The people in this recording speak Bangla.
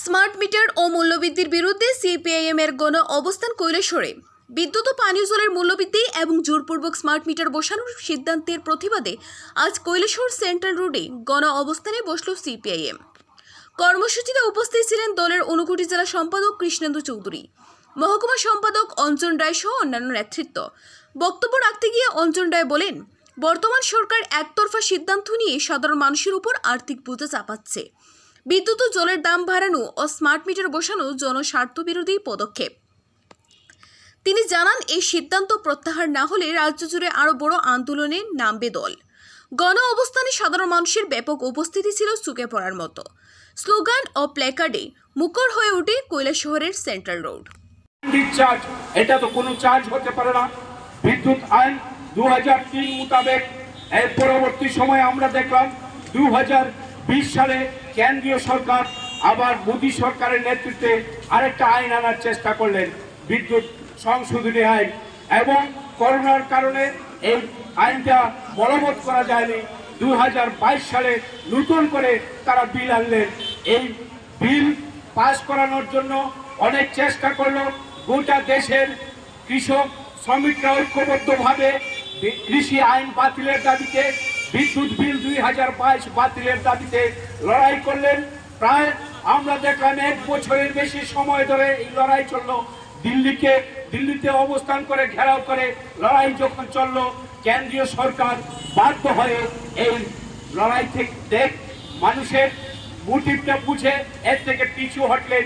স্মার্ট মিটার ও মূল্যবৃদ্ধির বিরুদ্ধে সিপিআইএম এর গণ অবস্থান কৈলাসহরে। বিদ্যুৎ ও পানীয় জলের মূল্যবৃদ্ধি এবং জোরপূর্বক স্মার্ট মিটার বসানোর সিদ্ধান্তের প্রতিবাদে আজ কৈলাসহর সেন্ট্রাল রোডে গণ অবস্থানে বসল সিপিআইএম। কর্মসূচিতে উপস্থিত ছিলেন দলের ঊনকোটি জেলা সম্পাদক কৃষ্ণেন্দু চৌধুরী, মহকুমা সম্পাদক অঞ্জন রায় সহ অন্যান্য নেতৃত্ব। বক্তব্য রাখতে গিয়ে অঞ্জন রায় বলেন, বর্তমান সরকার একতরফা সিদ্ধান্ত নিয়ে সাধারণ মানুষের উপর আর্থিক বোঝা চাপাচ্ছে। বিদ্যুৎ ও জলের দাম বাড়ানো ও স্মার্ট মিটার বসানো জনস্বার্থ বিরোধী পদক্ষেপ। তিনি জানান, এই সিদ্ধান্ত প্রত্যাহার না হলে রাজ্য জুড়ে আরও বড় আন্দোলনে নামবে দল। গণ অবস্থানে সাধারণ মানুষের ব্যাপক উপস্থিতি ছিল চুকে পড়ার মতো। স্লোগান ও প্ল্যাকার্ডে মুখর হয়ে ওঠে কৈলাসহরের সেন্ট্রাল রোড। চার্জ, এটা তো কোনো চার্জ হতে পারে না। বিদ্যুৎ আইন 2003 মোতাবেক এর পরবর্তী সময়ে আমরা দেখলাম 2020 সালে কেন্দ্রীয় সরকার আবার মোদী সরকারের নেতৃত্বে আরেকটা আইন আনার চেষ্টা করলেন, বিদ্যুৎ সংশোধনী আইন, এবং করোনার কারণে এই আইনটা বলবৎ করা যায়নি। 2022 সালে নতুন করে তারা বিল আনলেন। এই বিল পাস করানোর জন্য অনেক চেষ্টা করলো। গোটা দেশের কৃষক শ্রমিকরা ঐক্যবদ্ধভাবে কৃষি আইন বাতিলের দাবিতে, বিদ্যুৎ বিল 2022 বাতিলের দাবিতে লড়াই করলেন। প্রায় আমরা দেখলাম 1 বছরের বেশি সময় ধরে এই লড়াই চললো। দিল্লিতে অবস্থান করে ঘেরাও করে লড়াই যখন চললো, কেন্দ্রীয় সরকার বাধ্য হয়ে এই লড়াই থেকে মানুষের মোটিভটা বুঝে এর থেকে পিছু হটলেন।